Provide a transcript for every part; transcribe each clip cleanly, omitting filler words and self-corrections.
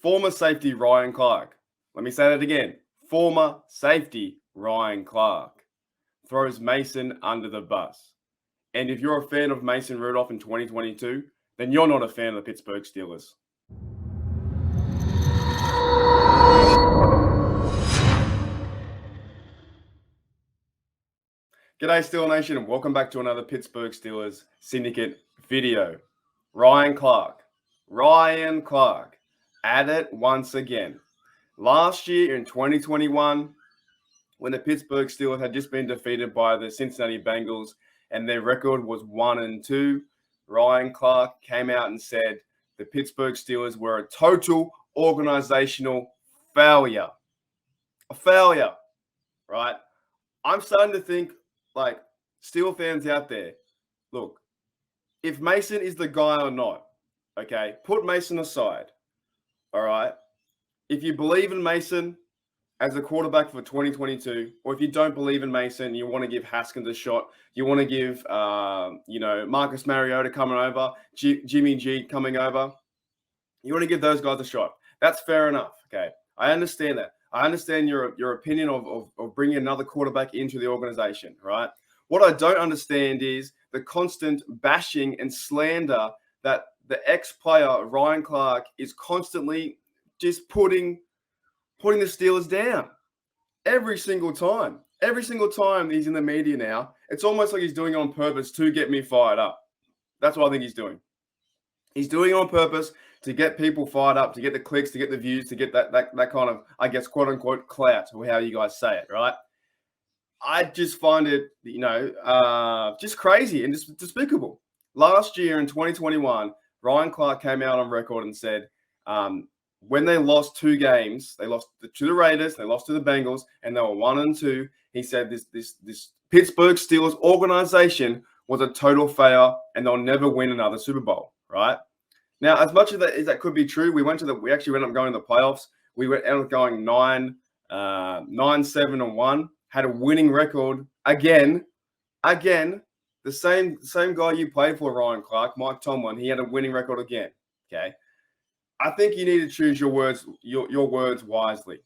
Former safety Ryan Clark. Let me say that again. Former safety Ryan Clark throws Mason under the bus. And if you're a fan of Mason Rudolph in 2022, then you're not a fan of the Pittsburgh Steelers. G'day Steeler Nation and welcome back to another Pittsburgh Steelers Syndicate video. Ryan Clark at it once again. Last year in 2021, when the Pittsburgh Steelers had just been defeated by the Cincinnati Bengals and their record was 1-2, Ryan Clark came out and said the Pittsburgh Steelers were a total organizational failure. A failure, right? I'm starting to think, like, Steel fans out there, look, if Mason is the guy or not, okay, put Mason aside, all right? If you believe in Mason as a quarterback for 2022, or if you don't believe in Mason, you want to give Haskins a shot, you want to give, Marcus Mariota coming over, Jimmy G coming over, you want to give those guys a shot. That's fair enough, okay? I understand that. I understand your opinion of bringing another quarterback into the organization, right? What I don't understand is the constant bashing and slander that the ex-player Ryan Clark is constantly just putting the Steelers down every single time. Every single time he's in the media now, it's almost like he's doing it on purpose to get me fired up. That's what I think he's doing. He's doing it on purpose to get people fired up, to get the clicks, to get the views, to get that kind of, I guess, quote unquote clout, or how you guys say it, right? I just find it, just crazy and just despicable. Last year in 2021, Ryan Clark came out on record and said, when they lost two games, they lost to the Raiders, they lost to the Bengals, and they were 1-2. He said this Pittsburgh Steelers organization was a total failure, and they'll never win another Super Bowl, right? Now, as much as that could be true, we actually ended up going to the playoffs. We ended up going 9-7-1, had a winning record again. The same guy you played for, Ryan Clark, Mike Tomlin, he had a winning record again. Okay, I think you need to choose your words wisely,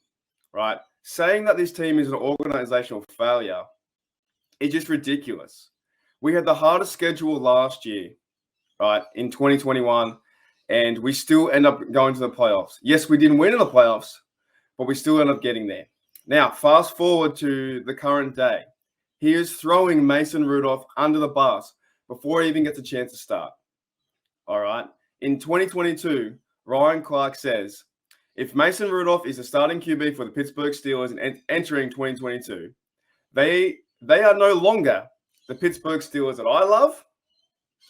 right? Saying that this team is an organizational failure is just ridiculous. We had the hardest schedule last year, right, in 2021. And we still end up going to the playoffs. Yes, we didn't win in the playoffs, but we still end up getting there. Now, fast forward to the current day. He is throwing Mason Rudolph under the bus before he even gets a chance to start. All right. In 2022, Ryan Clark says, if Mason Rudolph is the starting QB for the Pittsburgh Steelers and entering 2022, they are no longer the Pittsburgh Steelers that I love.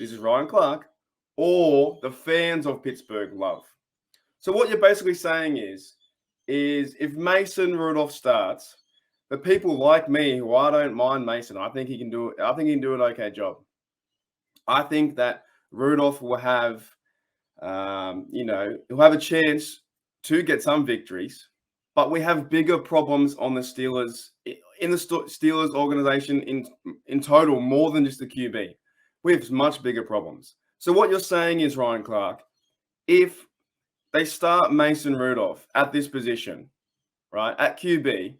This is Ryan Clark. Or the fans of Pittsburgh love. So what you're basically saying is if Mason Rudolph starts, the people like me, who I don't mind Mason, I think he can do it. I think he can do an okay job. I think that Rudolph will have, he'll have a chance to get some victories, but we have bigger problems on the Steelers, in the Steelers organization in total, more than just the QB. We have much bigger problems. So what you're saying is, Ryan Clark, if they start Mason Rudolph at this position, right, at QB,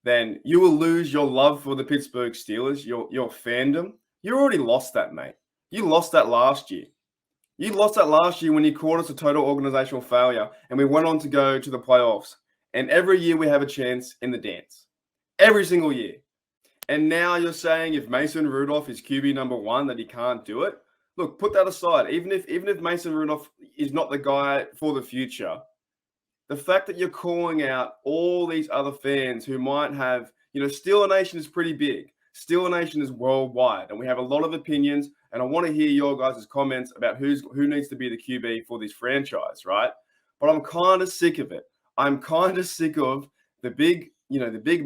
then you will lose your love for the Pittsburgh Steelers, your fandom. You already lost that, mate. You lost that last year. You lost that last year when you called us a total organizational failure and we went on to go to the playoffs. And every year we have a chance in the dance. Every single year. And now you're saying if Mason Rudolph is QB number 1 that he can't do it? Look, put that aside. Even if Mason Rudolph is not the guy for the future, the fact that you're calling out all these other fans who might have, Steeler Nation is pretty big. Steeler Nation is worldwide, and we have a lot of opinions. And I want to hear your guys' comments about who needs to be the QB for this franchise, right? But I'm kind of sick of it. I'm kind of sick of the big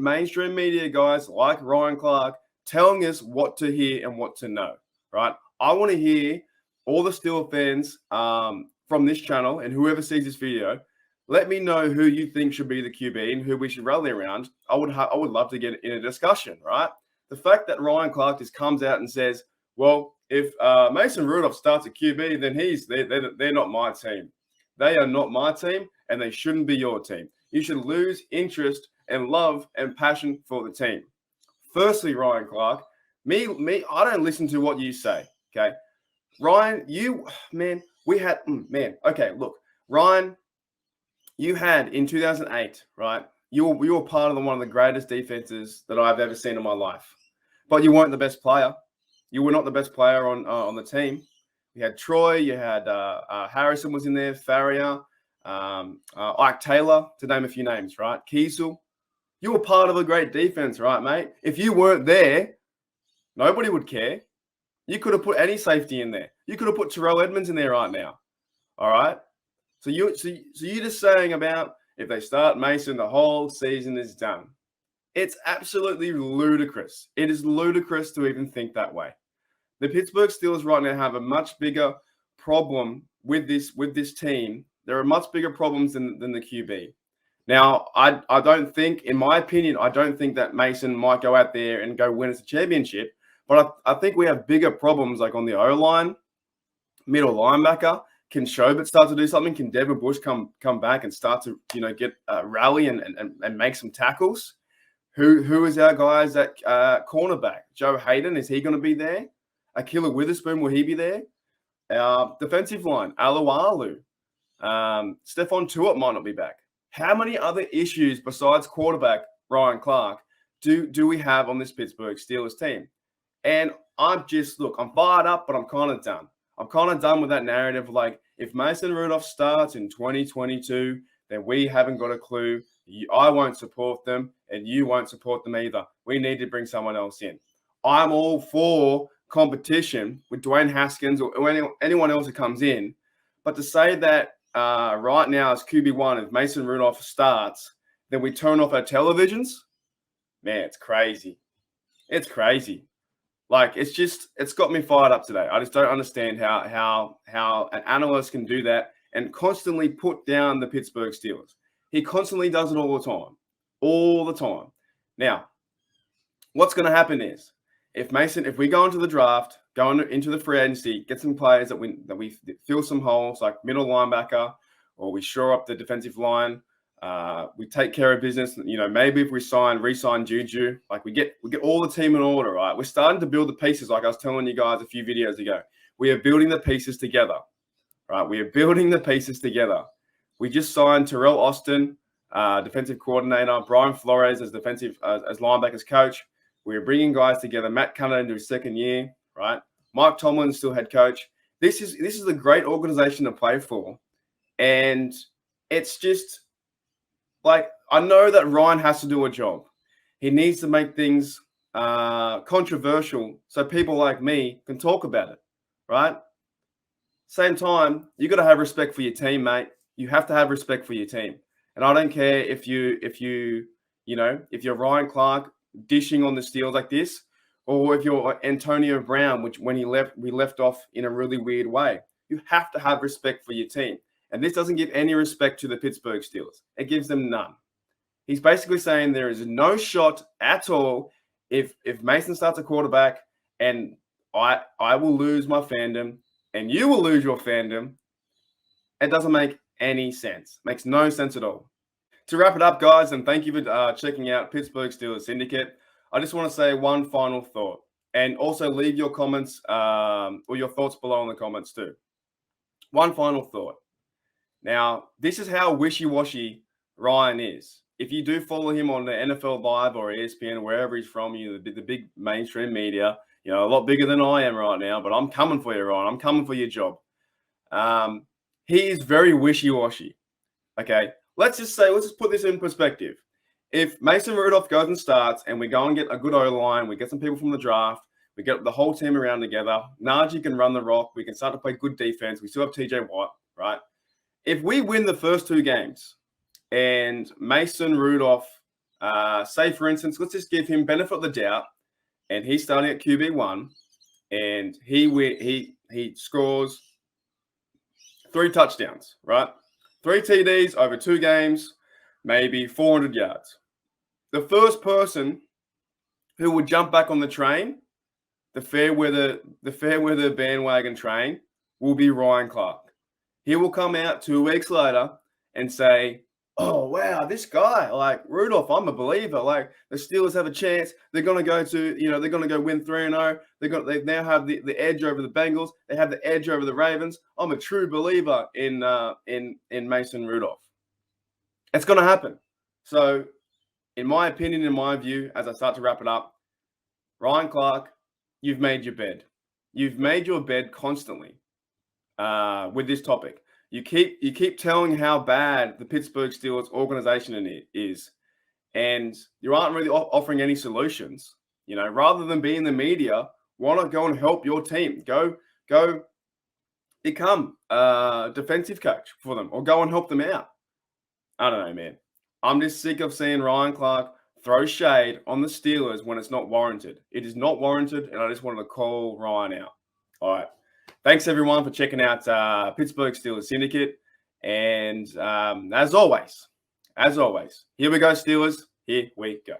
mainstream media guys like Ryan Clark telling us what to hear and what to know, right? I want to hear all the Steelers fans from this channel and whoever sees this video. Let me know who you think should be the QB and who we should rally around. I would love to get in a discussion, right? The fact that Ryan Clark just comes out and says, well, if Mason Rudolph starts at QB, then they're not my team. They are not my team, and they shouldn't be your team. You should lose interest and love and passion for the team. Firstly, Ryan Clark, me, I don't listen to what you say. Okay, Ryan, okay, look, Ryan, you had in 2008, right? You were part of one of the greatest defenses that I've ever seen in my life, but you weren't the best player. You were not the best player on the team. You had Troy, you had Harrison was in there, Farrier, Ike Taylor, to name a few names, right? Kiesel. You were part of a great defense, right, mate? If you weren't there, nobody would care. You could have put any safety in there. You could have put Terrell Edmonds in there right now. All right. So you're just saying about if they start Mason, the whole season is done. It's absolutely ludicrous. It is ludicrous to even think that way. The Pittsburgh Steelers right now have a much bigger problem with this team. There are much bigger problems than the QB. Now, I don't think, in my opinion, I don't think that Mason might go out there and go win us a championship. But I think we have bigger problems like on the O-line, middle linebacker. Can Schobert start to do something? Can Devin Bush come back and start to get rally and make some tackles? Who is our guys at cornerback? Joe Hayden, is he going to be there? Akila Witherspoon, will he be there? Our defensive line, Alualu. Stephon Tuitt might not be back. How many other issues besides quarterback Ryan Clark do we have on this Pittsburgh Steelers team? And I'm fired up, but I'm kind of done. I'm kind of done with that narrative. Like, if Mason Rudolph starts in 2022, then we haven't got a clue. I won't support them, and you won't support them either. We need to bring someone else in. I'm all for competition with Dwayne Haskins or anyone else who comes in. But to say that right now as QB1, if Mason Rudolph starts, then we turn off our televisions, man, it's crazy. It's crazy. Like, it's got me fired up today. I just don't understand how an analyst can do that and constantly put down the Pittsburgh Steelers. He constantly does it all the time. Now, what's going to happen is if we go into the draft, go into the free agency, get some players that we fill some holes like middle linebacker, or we shore up the defensive line. We take care of business. Maybe if we re-sign Juju, like we get all the team in order, right? We're starting to build the pieces, like I was telling you guys a few videos ago. We are building the pieces together, right? We are building the pieces together. We just signed Terrell Austin, defensive coordinator, Brian Flores as as linebackers coach. We are bringing guys together. Matt Cunningham into his second year, right? Mike Tomlin still head coach. This is a great organization to play for, and it's just. Like, I know that Ryan has to do a job. He needs to make things controversial so people like me can talk about it, right? Same time, you got to have respect for your team, mate. You have to have respect for your team. And I don't care if you're Ryan Clark dishing on the Steelers like this, or if you're Antonio Brown, which when we left off in a really weird way. You have to have respect for your team. And this doesn't give any respect to the Pittsburgh Steelers. It gives them none. He's basically saying there is no shot at all if Mason starts a quarterback, and I will lose my fandom and you will lose your fandom. It doesn't make any sense. Makes no sense at all. To wrap it up, guys, and thank you for checking out Pittsburgh Steelers Syndicate. I just want to say one final thought, and also leave your comments or your thoughts below in the comments too. One final thought. Now, this is how wishy-washy Ryan is. If you do follow him on the NFL Live or ESPN, wherever he's from, the big mainstream media, a lot bigger than I am right now, but I'm coming for you, Ryan. I'm coming for your job. He is very wishy-washy. Okay, let's just put this in perspective. If Mason Rudolph goes and starts and we go and get a good O-line, we get some people from the draft, we get the whole team around together, Najee can run the rock, we can start to play good defense, we still have TJ Watt, right? If we win the first two games and Mason Rudolph, say, for instance, let's just give him benefit of the doubt, and he's starting at QB1, and he scores 3 touchdowns, right? 3 TDs over 2 games, maybe 400 yards. The first person who would jump back on the train, the fair weather bandwagon train, will be Ryan Clark. he will come out 2 weeks later and say, oh, wow, this guy, like Rudolph, I'm a believer. Like the Steelers have a chance. They're going to go they're going to go win 3-0. They now have the edge over the Bengals. They have the edge over the Ravens. I'm a true believer in Mason Rudolph. It's going to happen. So in my opinion, in my view, as I start to wrap it up, Ryan Clark, you've made your bed. You've made your bed constantly with this topic. You keep telling how bad the Pittsburgh Steelers organization is, and you aren't really offering any solutions. Rather than be in the media, why not go and help your team? Go become a defensive coach for them, or go and help them out. I don't know, man. I'm just sick of seeing Ryan Clark throw shade on the Steelers when it's not warranted. It is not warranted, and I just wanted to call Ryan out. All right. Thanks, everyone, for checking out Pittsburgh Steelers Syndicate. And as always, here we go, Steelers. Here we go.